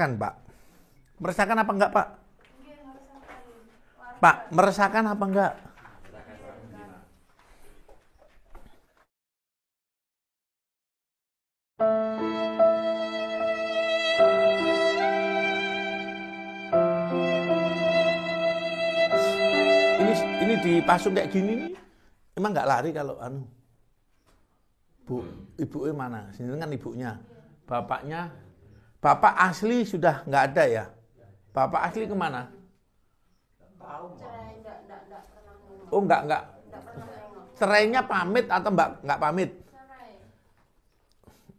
meresahkan, Pak. Meresahkan apa enggak, Pak? Pak, meresahkan apa enggak? Ini dipasung kayak gini nih. Emang enggak lari kalau Bu, ibunya mana? Sini kan ibunya. Bapaknya, bapak asli sudah enggak ada ya? Bapak asli kemana? Oh enggak. Cerainya pamit atau enggak pamit?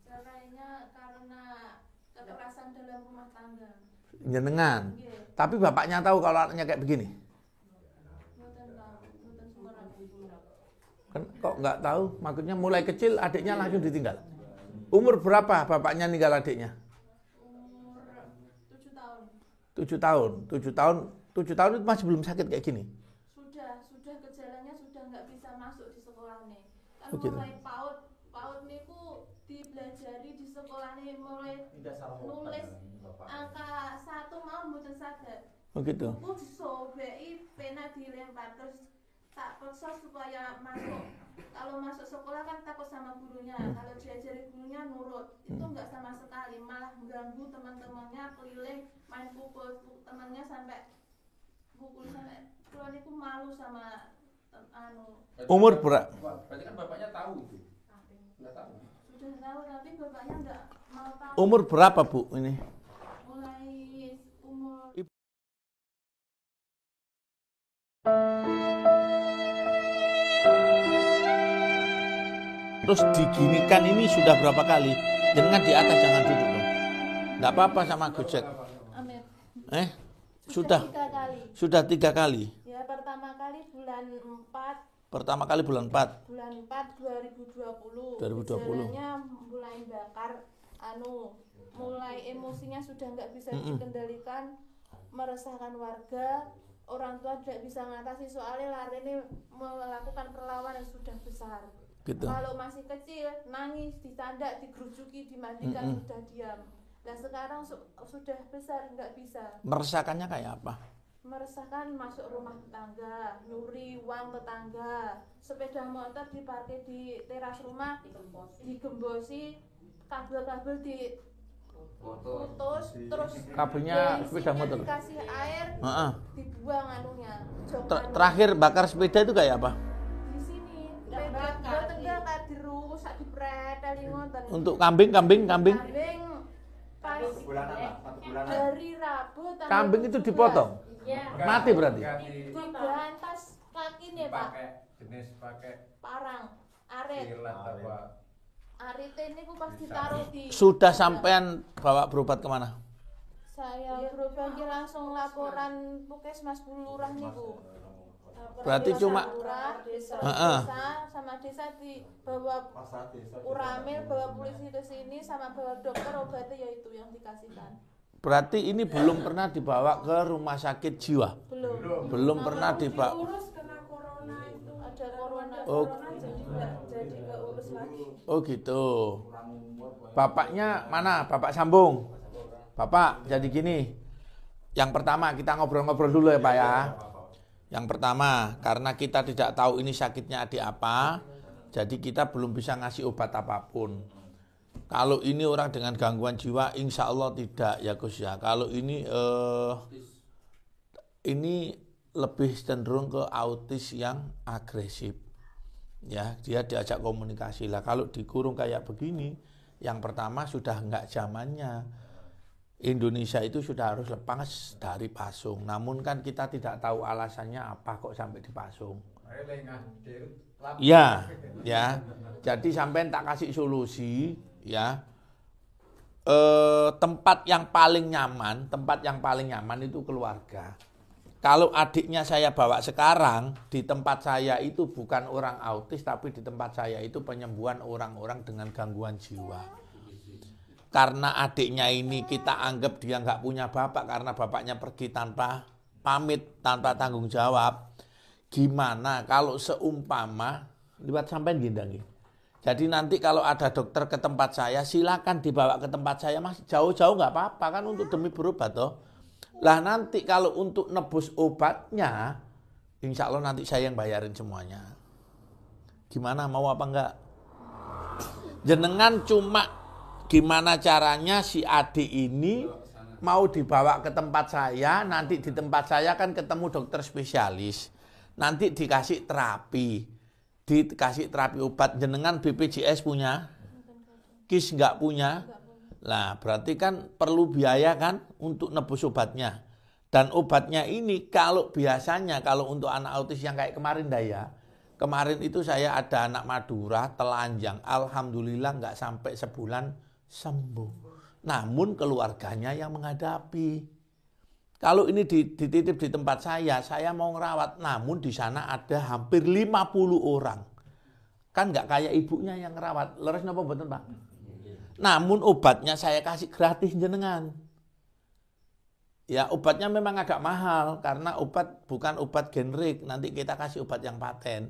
Cerainya karena kekerasan dalam rumah tangga. Jenengan. Tapi bapaknya tahu kalau anaknya kayak begini? Kan kok nggak tahu? Maksudnya mulai kecil adiknya langsung ditinggal. Umur berapa bapaknya ninggal adiknya? Umur 7 tahun. 7 tahun. 7 tahun itu masih belum sakit kayak gini. Sudah gejalanya sudah nggak bisa masuk di sekolah nih. Kan Begitu. mulai PAUD niku dipelajari di sekolah nih mulai nulis angka 1 mau mboten saged. Begitu. Buku disobeki, pena dilempar terus tak paksa supaya masuk. Kalau masuk sekolah kan takut sama gurunya. Kalau diajari gurunya nurut. Itu enggak sama sekali, malah mengganggu teman-temannya, keliling, main pukul temannya sampai pukul sampai keluar itu malu sama Umur berapa? Berarti kan bapaknya tahu itu. Enggak tahu. Sudah tahu tapi bapaknya enggak mau tahu. Umur berapa, Bu, ini? Mulai umur Terus diginikan ini sudah berapa kali? Jangan di atas, jangan duduk dong. Nggak apa-apa sama Gojek. Amin. Sudah 3 kali. Sudah 3 kali. Ya, pertama kali bulan 4 Pertama kali bulan 4. bulan 4 2020. 2020. Gejalanya mulai bakar mulai emosinya sudah nggak bisa dikendalikan, meresahkan warga, orang tua tidak bisa mengatasi soalnya lari ini melakukan perlawanan sudah besar. Gitu. Kalau masih kecil nangis, ditandak, digerujuki, dimandikan sudah diam. Nah sekarang sudah besar nggak bisa. Meresahkannya kayak apa? Meresahkan masuk rumah tetangga, nyuri uang tetangga, sepeda motor diparkir di teras rumah, digembosi, kabel-kabel diputus, terus Kabelnya sepeda motor. dikasih air, dibuang Terakhir bakar sepeda itu kayak apa? di sini, boten bakar, dirusak, dipreteli ngoten. Untuk kambing. Kambing pas Satu bulanan. dari Rabu tanggal Kambing itu 17. dipotong. Ya. Mati berarti. Dibantas kakinya Pak. Pakai Parang, arit. silat apa? Arit ini ku pas ditaruh di. Sudah sampean bawa berobat kemana? Saya berobat langsung laporan Puskesmas Bulurah niku. Berarti cuma desa sama desa dibawa Uramil, bawa polisi ke sini sama bawa dokter, obatnya yaitu yang dikasihkan. Berarti ini belum pernah dibawa ke rumah sakit jiwa. Belum pernah dibawa. Urus kena corona itu. Ada corona jadi nggak urus lagi. Oh gitu. Bapaknya mana? Bapak sambung. Bapak, jadi gini. Yang pertama kita ngobrol-ngobrol dulu ya Pak ya. Yang pertama, karena kita tidak tahu ini sakitnya adik apa, jadi kita belum bisa ngasih obat apapun. Kalau ini orang dengan gangguan jiwa, insya Allah tidak ya Gus ya. Kalau ini lebih cenderung ke autis yang agresif. Ya, dia diajak komunikasi lah. Kalau dikurung kayak begini, yang pertama sudah enggak zamannya. Indonesia itu sudah harus lepas dari pasung. Namun kan kita tidak tahu alasannya apa kok sampai dipasung. Ya. Jadi sampai tak kasih solusi ya. Tempat yang paling nyaman itu keluarga. Kalau adiknya saya bawa sekarang, di tempat saya itu bukan orang autis, tapi di tempat saya itu penyembuhan orang-orang dengan gangguan jiwa. Karena adiknya ini kita anggap dia nggak punya bapak karena bapaknya pergi tanpa pamit, tanpa tanggung jawab. Gimana kalau seumpama liwat sampean gendang Jadi nanti kalau ada dokter ke tempat saya, silakan dibawa ke tempat saya, Mas. Jauh-jauh nggak apa-apa kan untuk demi berobat toh. Lah nanti kalau untuk nebus obatnya, insya Allah nanti saya yang bayarin semuanya. Gimana, mau apa enggak? Jenengan cuma gimana caranya si adik ini mau dibawa ke tempat saya, nanti di tempat saya kan ketemu dokter spesialis. Nanti dikasih terapi. Dikasih terapi obat. Jenengan BPJS punya? KIS enggak punya? Nah, berarti kan perlu biaya kan untuk nebus obatnya. Dan obatnya ini kalau biasanya kalau untuk anak autis yang kayak kemarin Daya, kemarin itu saya ada anak Madura telanjang, alhamdulillah nggak sampai sebulan sembuh. Namun keluarganya yang menghadapi. Kalau ini dititip di tempat saya mau ngerawat, namun di sana ada hampir 50 orang. Kan nggak kayak ibunya yang ngerawat. Leres napa mboten, Pak? Namun obatnya saya kasih gratis jenengan. Ya, obatnya memang agak mahal karena obat bukan obat generik, nanti kita kasih obat yang paten.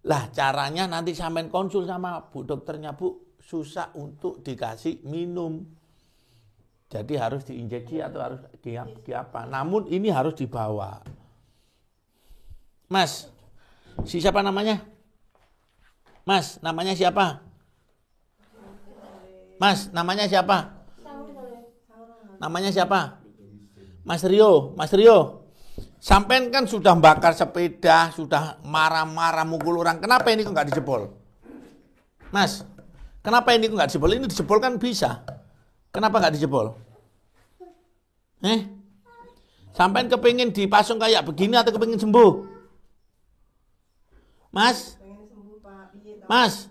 Lah caranya nanti sampean konsul sama Bu dokternya, Bu, susah untuk dikasih minum. Jadi harus diinjeksi atau harus di apa. Namun ini harus dibawa. Mas, siapa namanya? Mas, namanya siapa? Mas, namanya siapa? Namanya siapa? Mas Rio, Mas Rio. Sampean kan sudah bakar sepeda, sudah marah-marah mukul orang. Kenapa ini kok nggak dijebol? Mas, kenapa ini kok nggak dijebol? Ini dijebol kan bisa. Kenapa nggak dijebol? Sampean kepingin dipasung kayak begini atau kepingin sembuh? Mas? Mas?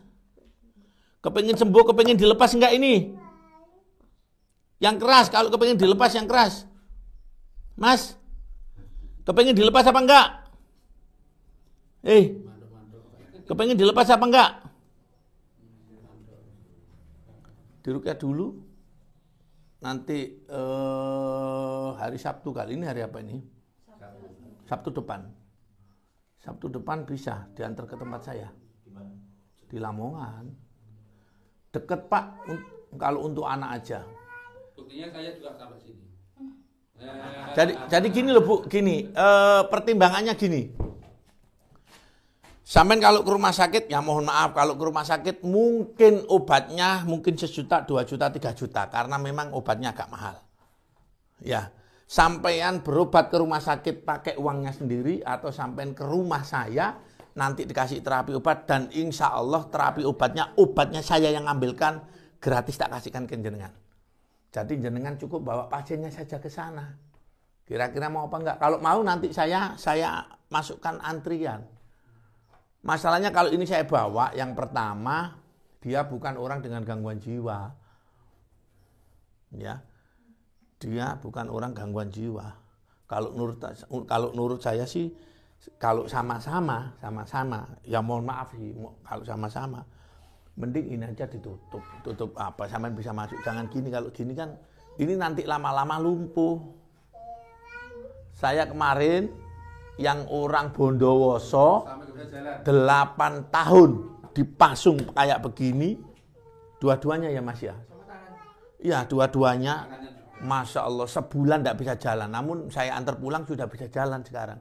Kepingin sembuh, kepingin dilepas enggak ini? Yang keras, kalau kepingin dilepas yang keras. Mas? Kepingin dilepas apa enggak? Kepingin dilepas apa enggak? Diruqyah dulu. Nanti hari Sabtu kali ini hari apa ini? Sabtu depan. Sabtu depan bisa diantar ke tempat saya. Di Lamongan. Deket Pak, kalau untuk anak aja. Buktinya saya juga sampai sini. Jadi gini loh Bu, gini, pertimbangannya gini. Sampai kalau ke rumah sakit, ya mohon maaf, kalau ke rumah sakit mungkin obatnya mungkin 1 juta, 2 juta, 3 juta. Karena memang obatnya agak mahal. Ya, sampean berobat ke rumah sakit pakai uangnya sendiri atau sampean ke rumah saya, nanti dikasih terapi obat dan insya Allah terapi obatnya saya yang ambilkan, gratis tak kasihkan ke jenengan. Jadi jenengan cukup bawa pasiennya saja ke sana. Kira-kira mau apa enggak? Kalau mau nanti saya masukkan antrian. Masalahnya kalau ini saya bawa, yang pertama dia bukan orang dengan gangguan jiwa, ya, dia bukan orang gangguan jiwa. Kalau menurut saya sih, kalau sama-sama, ya mohon maaf sih, kalau sama-sama, mending ini aja tutup apa, sampean bisa masuk. Jangan gini, kalau gini kan, ini nanti lama-lama lumpuh. Saya kemarin yang orang Bondowoso 8 tahun dipasung kayak begini, dua-duanya ya Mas ya? Iya, dua-duanya, Masya Allah, sebulan tidak bisa jalan, namun saya antar pulang sudah bisa jalan sekarang.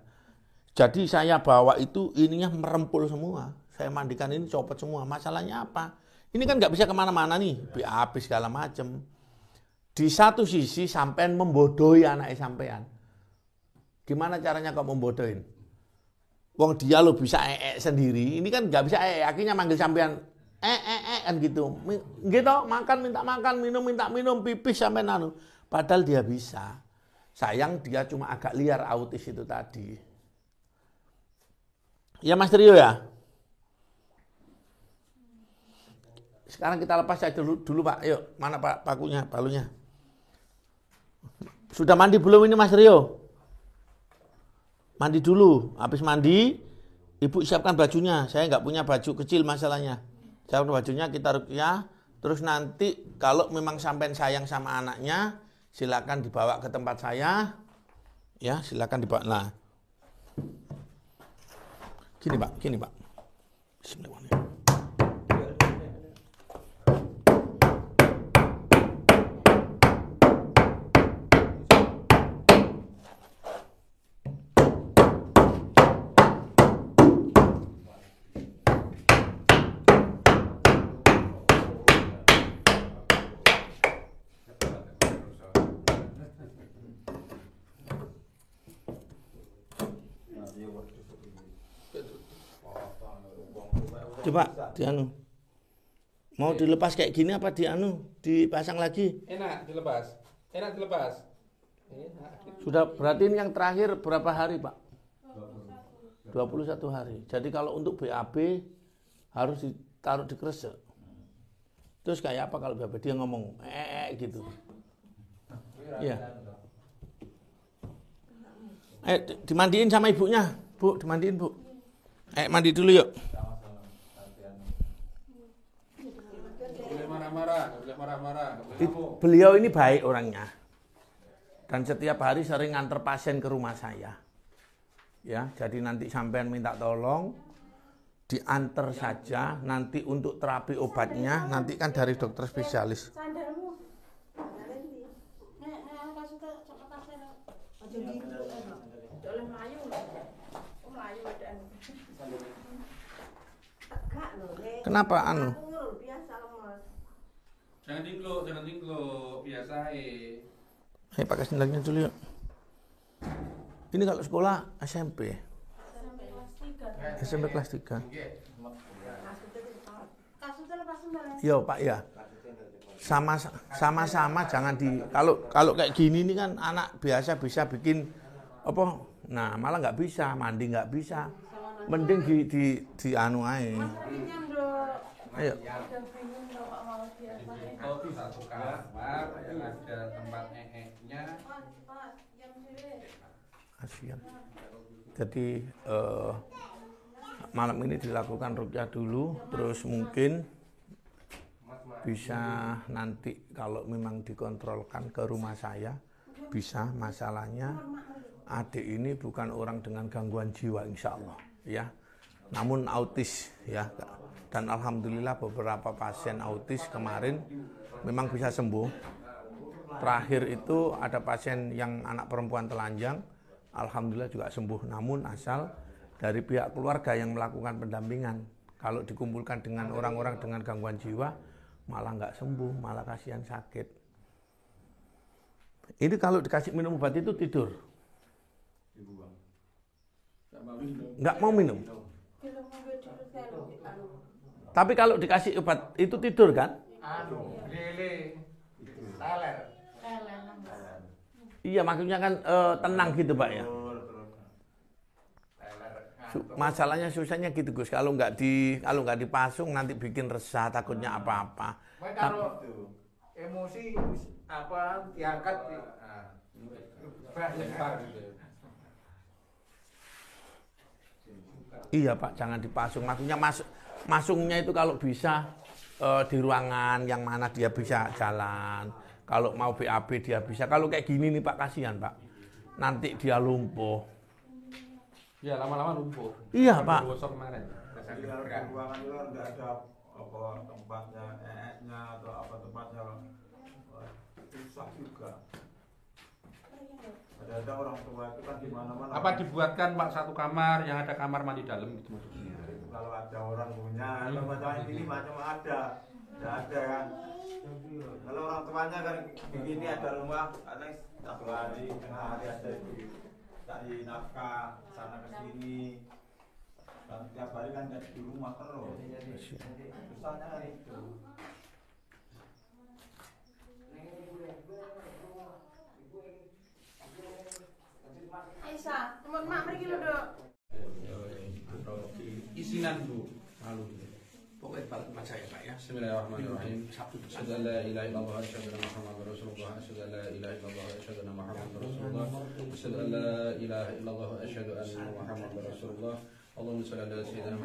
Jadi saya bawa itu, ininya merempul semua, saya mandikan ini copot semua. Masalahnya apa? Ini kan nggak bisa kemana-mana nih, BAB segala macem. Di satu sisi sampean membodohi anak sampean. Gimana caranya kok membodohin? Wong dia lo bisa sendiri, ini kan nggak bisa akhirnya manggil sampean kan gitu. Gitu, makan minta makan, minum minta minum, pipis sampean anu. Padahal dia bisa. Sayang dia cuma agak liar autis itu tadi. Ya Mas Rio ya. Sekarang kita lepas aja dulu Pak. Yuk, mana Pak palunya? Sudah mandi belum ini Mas Rio? Mandi dulu, habis mandi, ibu siapkan bajunya. Saya nggak punya baju kecil masalahnya. Siapkan bajunya, kita ruqyah. Terus nanti kalau memang sampai sayang sama anaknya, silakan dibawa ke tempat saya. Ya, silakan dibawa. Nah, gini Pak. Bismillahirrahmanirrahim. Coba dianu. Mau dilepas kayak gini apa dipasang lagi? Enak dilepas. Enak dilepas. Enak. Sudah berarti ini yang terakhir berapa hari, Pak? 21 hari. Jadi kalau untuk BAB harus ditaruh di kresek. Terus kayak apa kalau BAB? Dia ngomong gitu. Iya. Dimandiin sama ibunya. Bu, dimandiin, Bu. Mandi dulu yuk. Boleh marah-marah, boleh marah-marah. Beliau ini baik orangnya. Dan setiap hari sering nganter pasien ke rumah saya. Ya, jadi nanti sampean minta tolong diantar saja, nanti untuk terapi obatnya nanti kan dari dokter spesialis. Sandalmu. Nek kasih ke cepet pasien. Aja di. Oleh melayu. Melayu wedan. Tegak lho, Nek. Kenapa anu? Biasa lemes. Jangan tingkluk, biasa Ayo pakai sendalnya dulu yuk. Ini kalau sekolah SMP. SMP kelas 3. Kasutnya lepas sendal. Yo Pak ya. Sama-sama jangan kalau kayak gini ini kan anak biasa bisa bikin apa? Nah, malah nggak bisa, mandi nggak bisa. Mending di anu ae. Ayo. Itu satu kamar yang ada tempat eheknya. Kasihan. Jadi malam ini dilakukan ruqyah dulu, terus mungkin bisa nanti kalau memang dikontrolkan ke rumah saya, bisa. Masalahnya adik ini bukan orang dengan gangguan jiwa insya Allah ya, namun autis ya, dan alhamdulillah beberapa pasien autis kemarin memang bisa sembuh. Terakhir itu ada pasien yang anak perempuan telanjang, alhamdulillah juga sembuh, namun asal dari pihak keluarga yang melakukan pendampingan. Kalau dikumpulkan dengan orang-orang dengan gangguan jiwa malah nggak sembuh, malah kasihan sakit. Ini kalau dikasih minum obat itu tidur, nggak mau minum. Tapi kalau dikasih obat itu tidur kan? Iya, maksudnya kan tenang gitu Pak ya. Masalahnya susahnya gitu Gus. Kalau nggak dipasung nanti bikin resah, takutnya apa-apa. Kalau emosi apa diangkat Iya Pak, jangan dipasung. Maksudnya masungnya itu kalau bisa di ruangan yang mana dia bisa jalan. Kalau mau BAB dia bisa. Kalau kayak gini nih Pak, kasihan Pak. Nanti dia lumpuh. Ya lama-lama lumpuh. Iya Pak. di ruangan itu kan nggak ada apa tempatnya nya atau apa tempatnya susah juga. Ada orang tua itu kan di mana-mana. Apa dibuatkan Pak satu kamar yang ada kamar mandi dalam gitu maksudnya? Itu kalau ada orang punya, kalau macam ini macam ada, tidak ada kan. Kalau orang tuanya kan begini ada rumah, kadang satu hari, tengah hari ada cari nafkah sana ke sini. Dan tiap hari kan di rumah terus. Susahnya kan itu. Aisyah, teman mak pergi dulu. Isinan Bu. Lalu. Pokoknya balik sama saya Pak ya. Bismillahirrahmanirrahim. Asyhadu an la ilaha illallah wa asyhadu anna Muhammadar Rasulullah. Asyhadu an la ilaha illallah wa asyhadu anna Muhammadar Rasulullah. Asyhadu an la ilaha illallah wa asyhadu anna Muhammadar Rasulullah. Allahumma shalli ala sayyidina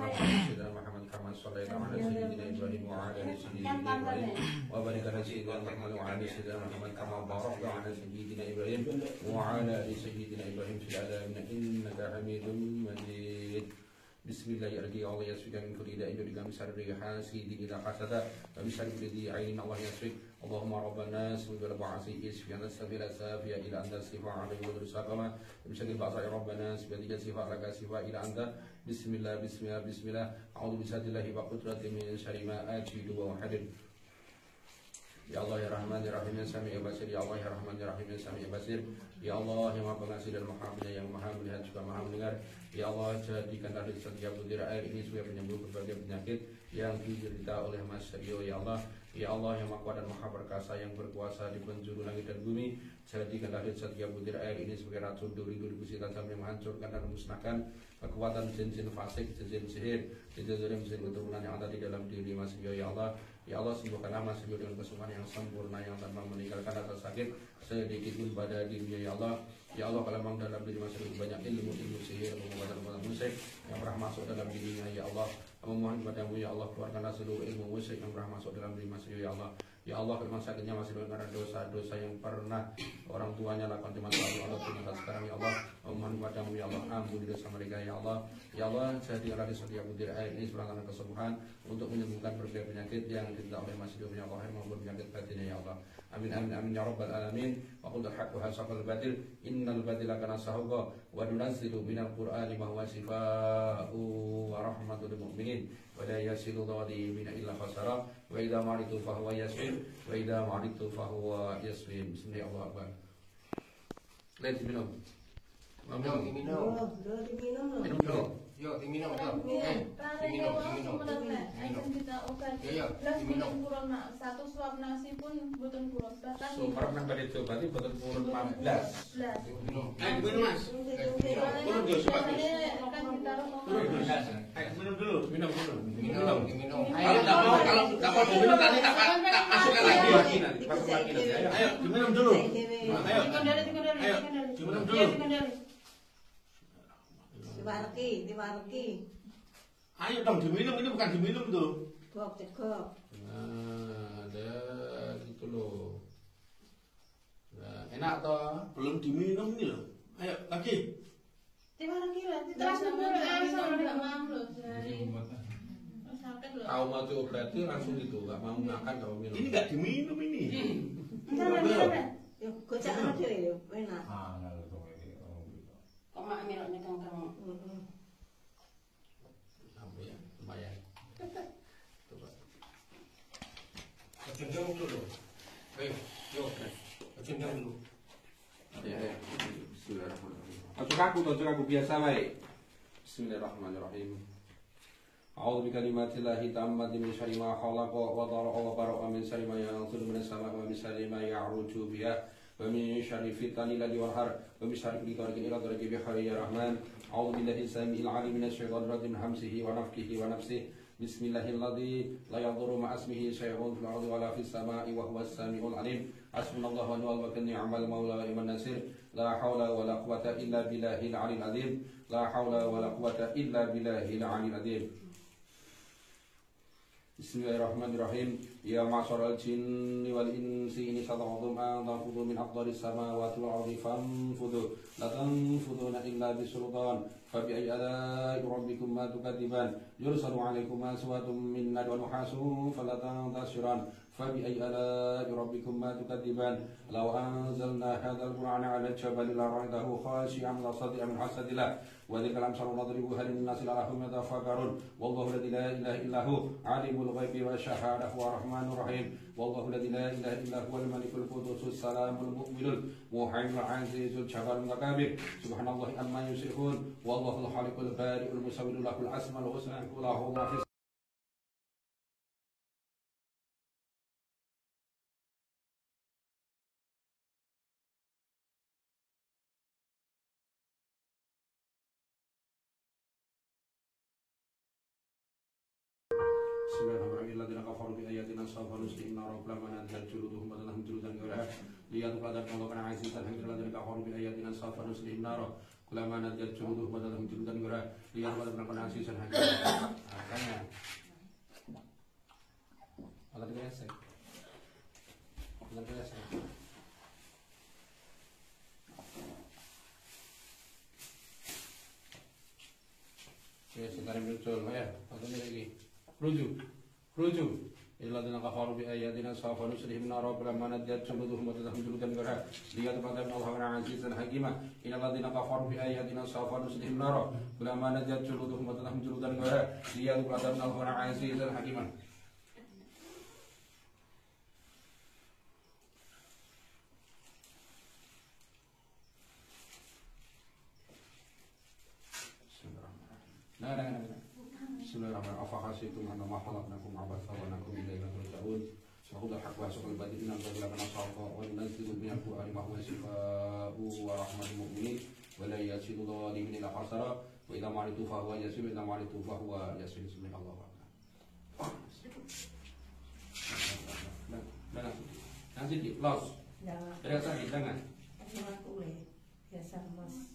Muhammad kama shallaita ala sayyidina Ibrahim wa ala ali sayyidina Ibrahim wa barik ala sayyidina Muhammad wa ala sayyidina Muhammad kama barakta ala sayyidina Ibrahim wa ala ali sayyidina Ibrahim fil alamin innaka Hamidum Majid. Bismillahirrahmanirrahim. Allah yasfika min kulli da'in wa bika min sharri hasidin idza hasada wa min sharri kulli ainin Allah yasfik. Allahumma rabban nas wa ba'asi isfiyana sabila safiya ila anta sifa alaihi wa sallama min sharri ba'sa rabbana sabila sifa laka sifa ila anta. Bismillah bismillah bismillah. A'udzu billahi wa qudratihi min sharri ma ajidu wa hadir. Ya Allah ya Rahman ya Rahim ya Sami ya Basir. Ya Allah ya Rahman ya Rahim ya Sami ya Basir. Ya Allah yang Maha Pengasih dan Maha Penyayang, yang Maha Melihat juga Maha Mendengar. Ya Allah jadikanlah dari setiap butir air ini sebagai penyembuh berbagai penyakit yang diderita oleh Mas Rio. Ya Allah yang Maha Kuat dan Maha Perkasa, yang berkuasa di penjuru langit dan bumi, jadikanlah dari setiap butir air ini sebagai racun duri-duri besi tajam yang menghancurkan dan memusnahkan kekuatan jin-jin fasik, jin-jin sihir, jin-jin keturunan yang ada di dalam diri Mas Rio. Ya Allah sembuhkanlah Mas Rio dengan kesembuhan yang sempurna, yang tanpa meninggalkan rasa sakit sedikit pun pada dirinya. Ya Allah kalau memang dalam diri Mas Rio banyak ilmu sihir, pengobatan musik yang pernah masuk dalam dirinya. Ya Allah memohon kepadamu ya Allah, keluarkanlah seluruh ilmu musik yang pernah masuk dalam diri Mas Rio. Ya Allah kalau memang sakitnya Mas Rio karena dosa-dosa yang pernah orang tuanya lakukan di masa lalu, Allah terima sekarang ya Allah. Memohon kepadamu ya Allah, ampuni dosa mereka ya Allah. Ya Allah jadikanlah di setiap butir air ini sebagai kesembuhan untuk menyembuhkan berbagai penyakit yang diderita oleh Mas Rio ya Allah, maupun penyakit batinnya ya Allah. Amin amin amin ya rabbal alamin. Wa qul haqqu hasaqal batil innal batila kana sahuqa wa nunazzilu minal qur'ani ma huwa shifaa'u wa rahmatul lil mu'minin wa la yasilu dhalimina illa khasara wa idza maritu fa huwa yashfin wa idza maritu fa huwa yashfin. Bismillahirrahmanirrahim. Let minum. Minum dulu. Yo, diminum yo. Diminum. Kita obat. Diminum kurang nak 1 suap nasi pun boten kurang. Bahkan Sumpah nang bade coba iki boten purun 15. Minum. Minum Mas. Turun dulu cepat. kan ditaruh Minum dulu. Diminum. Kalau enggak mau minum tadi tak masukkan lagi nanti. Masukkan lagi nanti. Ayo, diminum dulu. Ayo. Diminum dulu. Diwareki. Ayo dong diminum, ini bukan diminum tuh. Cegok. Nah, ada gitu loh. Nah, enak toh? Belum diminum nih loh. Ayo lagi. diwareki lah terus sama enggak mau loh dari sakit loh. Tahu mau diobati langsung itu, enggak mau makan kalau minum. Ini enggak diminum ini. Yo gocak dhewe yo enak. Kok mak miroknya kangkang. Apa ya? Lumayan. Coba. Cenderung dulu. Ayo, yo. Cenderung dulu. Ya. Bismillahirrahmanirrahim. Ojo kaku biasa baik. Bismillahirrahmanirrahim. A'udzu bikalimatillahi tammati min syarri ma khalaqa wa dhara'a wa bara'a min syarri ma yanzilu minas sama'i wa min syarri ma ya'ruju biha wa min syarri fitnil ladzi wahar wa min syarri kulli tariqin ila tariqi bihari ya rahman. A'udzu billahi samiil 'alim minasy syaithanir rajim hamsihi wa nafthihi wa nafsihi. Bismillahilladzi la yadurru ma'a ismihi syai'un fil ardi wa la fis sama'i wa huwas samiul 'alim. Hasbunallahu wa ni'mal wakeel ni'mal maula wa ni'man nasir. La haula wa la quwwata illa billahil 'aliyyil 'azim. La haula wa la quwwata illa billahil 'aliyyil 'azim. Bismillahirrahmanirrahim. Ya ma'syaral jinni wal insi in istata'tum an tanfudhu min aqdaris samawati wal ardi fanfudhu la tanfudhuna illa bisultan fa bi ayyi ala'i rabbikuma tukadziban yursalu 'alaykum aswatun min nar wa nuhasun fala tantasiran fa bi ayyi ala'i rabbikuma tukadziban law anzalna hadzal qur'ana 'ala jabalin la ra'aytahu khashi'an mutasaddian min hasadillah wa dzikral amsal nadribuha lin-nasi la'allahum yatafakkarun wallahu la ilaha illa hu 'alimul ghaibi wasyahadah wa rahmanur rahim wallahu la ilaha illa huwal malikul qudusus salamul mu'minul muhaiminul azizul jabbarul mutakabir subhanallahi amma yusyrikun wallahu al-khaliqul bari'ul musawwirul lahul asmaul husna lahu ma fis Bismillahirrahmanirrahim. Alladzina kafaru bi ayatina sawfa nuslihim naran kullama nadjat juluduhum badalahum juludan ghayraha liyadhuqu adzab Allahana 'azizan hamid. Alladzina kafaru bi ayatina sawfa nuslihim naran kullama nadjat juluduhum badalahum juludan ghayraha liyadhuqu adzab Allahana 'azizan hamid. Makanya Allah biasa. Allah biasa. Ya, sekarang muncul ya. Apa lagi? Ruju. Illadzina kafaru bi ayatina sawfa nuslihim naran kullama nadjat juluduhum badalahum juludan ghayraha liyadhuqu adzab Allahana 'azizan hakima. Innalladzina kafaru bi ayatina sawfa nuslihim naran kullama nadjat juluduhum badalahum juludan ghayraha liyadhuqu adzab Allahana 'azizan hakima. Bismillahirrahmanirrahim. Afahasitum annama khalaqnakum abatha wa annakum ilayna turja'un. Sahul haq wa sahul batin innal ladzina nasafa wa yunzilu min al-Qur'ani ma huwa shifaa'u wa rahmatul mu'minin wa la yazidu dhalimin illa khasara wa idza maritu fa huwa yashfi wa idza maritu fa huwa yashfi. Bismillahirrahmanirrahim. Nanti di los. Ada sakit jangan. Biasa mas.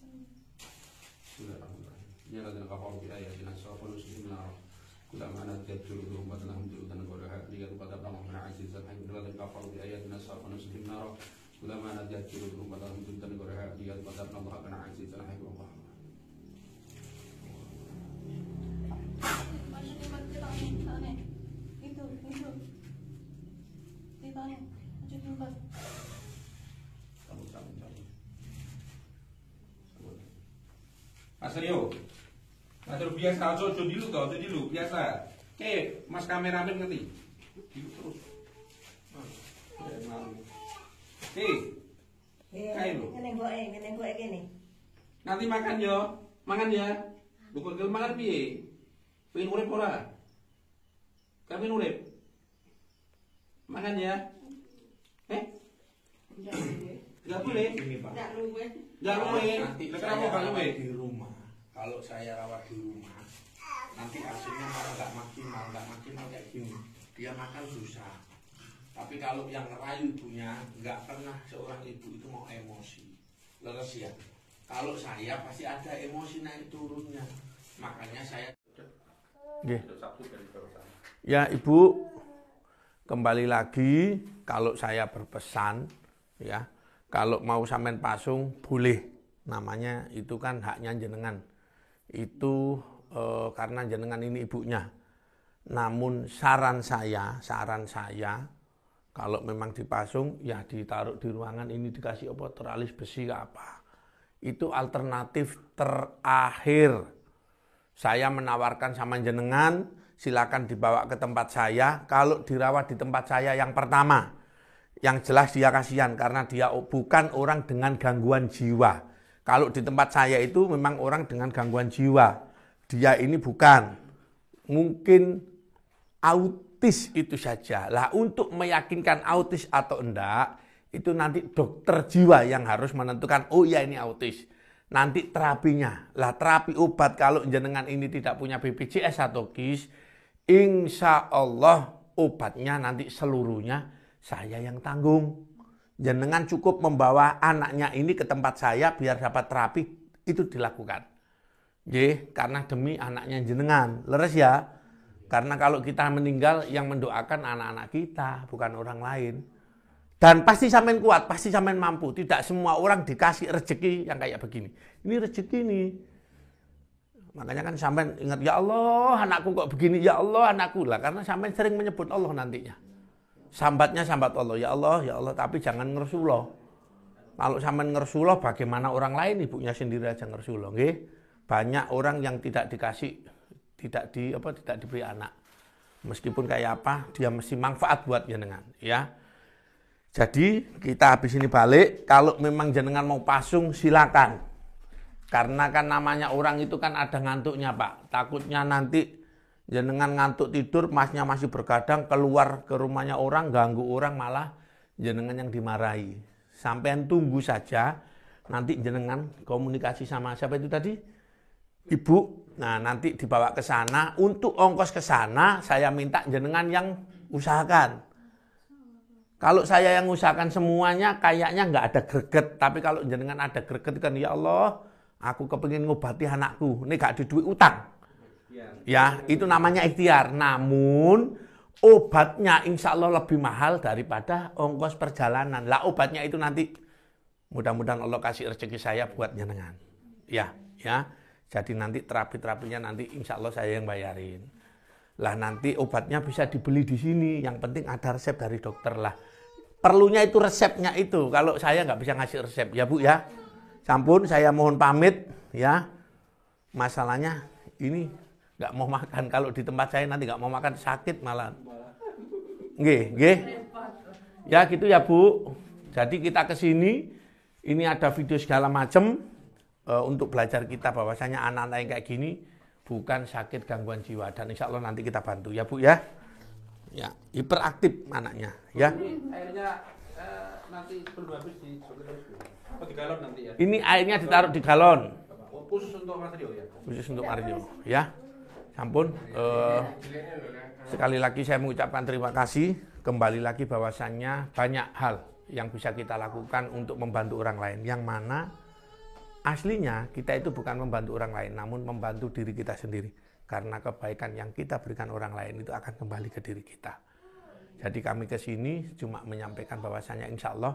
Bismillahirrahmanirrahim. Ya ladzina kafaru bi ayatina sawfa nusihim nar. Kullama nadjat juluduhum badalahum juludan ghayraha liyadhuqu min azizan hayy ladzina kafaru bi ayatina sawfa nusihim nar. Kullama nadjat juluduhum badalahum juludan ghayraha liyadhuqu min azizan hayy Allah. Asrio, ngatur biasa, ojo dulu biasa. Mas kameramen ngerti? Dulu terus. Ngene gini. Nanti makan ya. Bukan gel makan piye? Pengen urip ora? Kami urip. Makan ya. Enggak boleh. Ini Pak. Enggak luwe. Enggak boleh. Nanti Kenapa saya enggak rawat boleh? di rumah. Kalau saya rawat di rumah, nanti hasilnya malah nggak maksimal kayak gini. Dia makan susah. Tapi kalau yang ngerayu ibunya, nggak pernah seorang ibu itu mau emosi. Leres ya. Kalau saya pasti ada emosi naik turunnya. Makanya saya. Ya Ibu, kembali lagi kalau saya berpesan ya, kalau mau sampean pasung boleh, namanya itu kan haknya jenengan. Itu karena jenengan ini ibunya. Namun saran saya kalau memang dipasung ya ditaruh di ruangan ini, dikasih apa teralis besi apa. Itu alternatif terakhir. Saya menawarkan sama jenengan, silakan dibawa ke tempat saya. Kalau dirawat di tempat saya yang pertama, yang jelas dia kasihan karena dia bukan orang dengan gangguan jiwa. Kalau di tempat saya itu memang orang dengan gangguan jiwa. Dia ini bukan, mungkin autis itu saja. Lah untuk meyakinkan autis atau enggak, itu nanti dokter jiwa yang harus menentukan, oh ya ini autis. Nanti terapinya, lah terapi obat kalau jenengan ini tidak punya BPJS atau KIS, insya Allah obatnya nanti seluruhnya saya yang tanggung. Jenengan cukup membawa anaknya ini ke tempat saya biar dapat terapi, itu dilakukan. Karena demi anaknya jenengan, leres ya. Karena kalau kita meninggal yang mendoakan anak-anak kita, bukan orang lain. Dan pasti sampean kuat, pasti sampean mampu. Tidak semua orang dikasih rezeki yang kayak begini. Ini rezeki nih. Makanya kan sampean ingat, ya Allah anakku kok begini, ya Allah anakku lah. Karena sampean sering menyebut Allah nantinya. Sambatnya sambat Allah, ya Allah, tapi jangan ngersuloh. Kalau sampean ngersuloh, bagaimana orang lain, ibunya sendiri aja ngersuloh. Banyak orang yang tidak dikasih, tidak diberi anak. Meskipun kayak apa, dia mesti manfaat buat jenengan, ya. Jadi kita habis ini balik, kalau memang jenengan mau pasung silakan. Karena kan namanya orang itu kan ada ngantuknya Pak. Takutnya nanti jenengan ngantuk tidur, masnya masih bergadang, keluar ke rumahnya orang, ganggu orang, malah jenengan yang dimarahi. Sampean tunggu saja, nanti jenengan komunikasi sama siapa itu tadi? Ibu. Nah nanti dibawa ke sana, untuk ongkos ke sana saya minta jenengan yang usahakan. Kalau saya yang usahakan semuanya kayaknya nggak ada greget. Tapi kalau jenengan ada greget kan, ya Allah, aku kepengin ngobati anakku. Ini gak di duit utang. Ya, itu namanya ikhtiar. Namun obatnya insya Allah lebih mahal daripada ongkos perjalanan. Lah obatnya itu nanti mudah-mudahan Allah kasih rezeki saya buat jenengan. Ya. Jadi nanti terapi-terapinya nanti insya Allah saya yang bayarin. Lah nanti obatnya bisa dibeli di sini. Yang penting ada resep dari dokter lah. Perlunya itu resepnya itu. Kalau saya nggak bisa ngasih resep ya Bu ya. Sampun saya mohon pamit ya. Masalahnya ini nggak mau makan. Kalau di tempat saya nanti nggak mau makan, sakit malah. Nggih. Ya gitu ya Bu. Jadi kita ke sini. Ini ada video segala macam untuk belajar kita bahwasanya anak-anak yang kayak gini bukan sakit gangguan jiwa, dan insya Allah nanti kita bantu ya Bu ya. Ya, hiperaktif anaknya ya. Ini airnya nanti belum habis di galon nanti ya. Ini airnya ditaruh di galon. Khusus untuk Mas Rio ya. Khusus untuk Mario ya. Sampun. Sekali lagi saya mengucapkan terima kasih. Kembali lagi bahwasannya banyak hal yang bisa kita lakukan untuk membantu orang lain, yang mana aslinya kita itu bukan membantu orang lain, namun membantu diri kita sendiri. Karena kebaikan yang kita berikan orang lain itu akan kembali ke diri kita. Jadi kami ke sini cuma menyampaikan bahwasanya insya Allah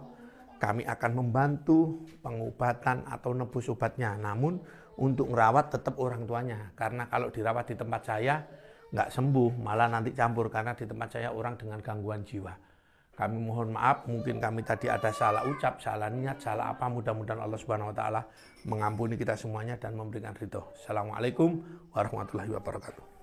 kami akan membantu pengobatan atau nebus obatnya. Namun untuk merawat tetap orang tuanya. Karena kalau dirawat di tempat saya nggak sembuh, malah nanti campur. Karena di tempat saya orang dengan gangguan jiwa. Kami mohon maaf, mungkin kami tadi ada salah ucap, salah niat, salah apa. Mudah-mudahan Allah Subhanahu Wa Taala mengampuni kita semuanya dan memberikan ridho. Assalamualaikum warahmatullahi wabarakatuh.